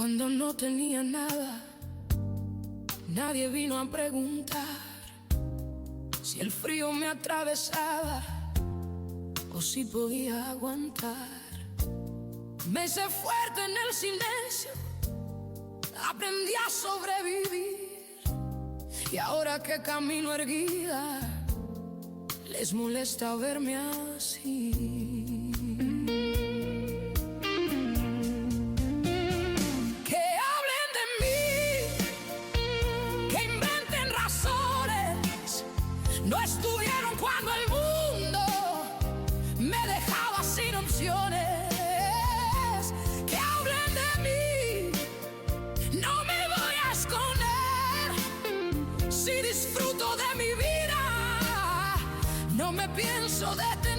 Cuando no tenía nada, nadie vino a preguntar si el frío me atravesaba o si podía aguantar. Me hice fuerte en el silencio, aprendí a sobrevivir, y ahora que camino erguida, les molesta verme así. No estuvieron cuando el mundo me dejaba sin opciones. Que hablen de mí, no me voy a esconder. Si disfruto de mi vida, no me pienso detener.